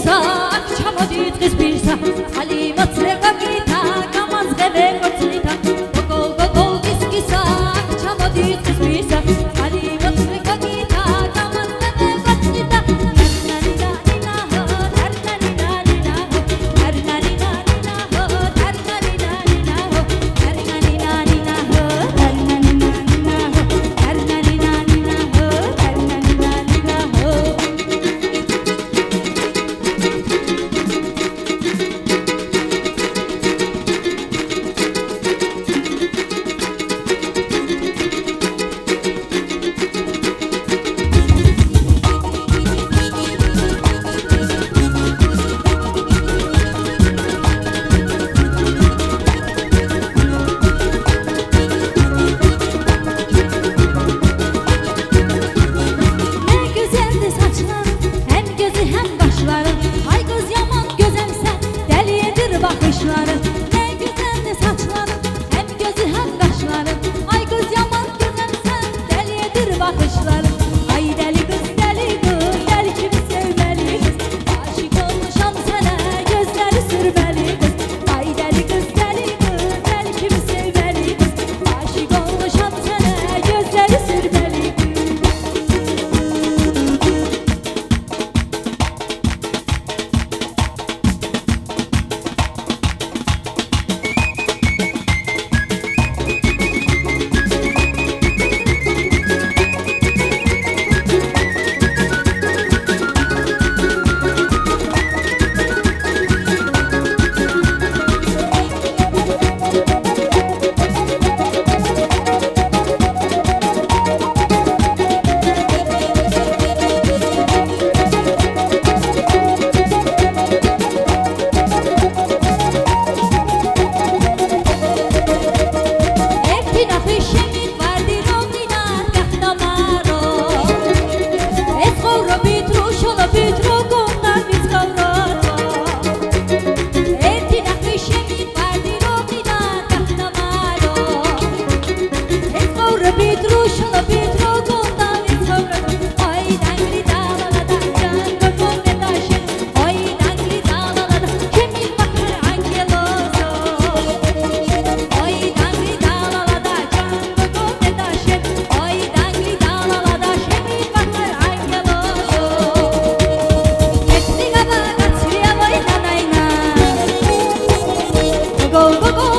sak çamodit kızbirsa Halimat rekabita kamaz gebe kotlita Gogol gogol viski sak çamodit kızbirsa Halimat rekabita kamaz gebe kotlita Ternanina nina ho ternanina nina ho Ternanina nina ho ternanina nina ho Ternanina nina ho ternanina nina ho Ternanina nina ho ternanina nina ho Bakışları ne güzeldi saçların hem gözü hem kaşların Ay kız yaman güzelsen deliyedir bakışların Ay deli kız deli kimi sevmeli kız Aşık olmuşam sana gözleri sürmeli kız Ay deli kız deli kimi sevmeli kız Aşık olmuşam sana gözleri sürmeli kız Go, go, go.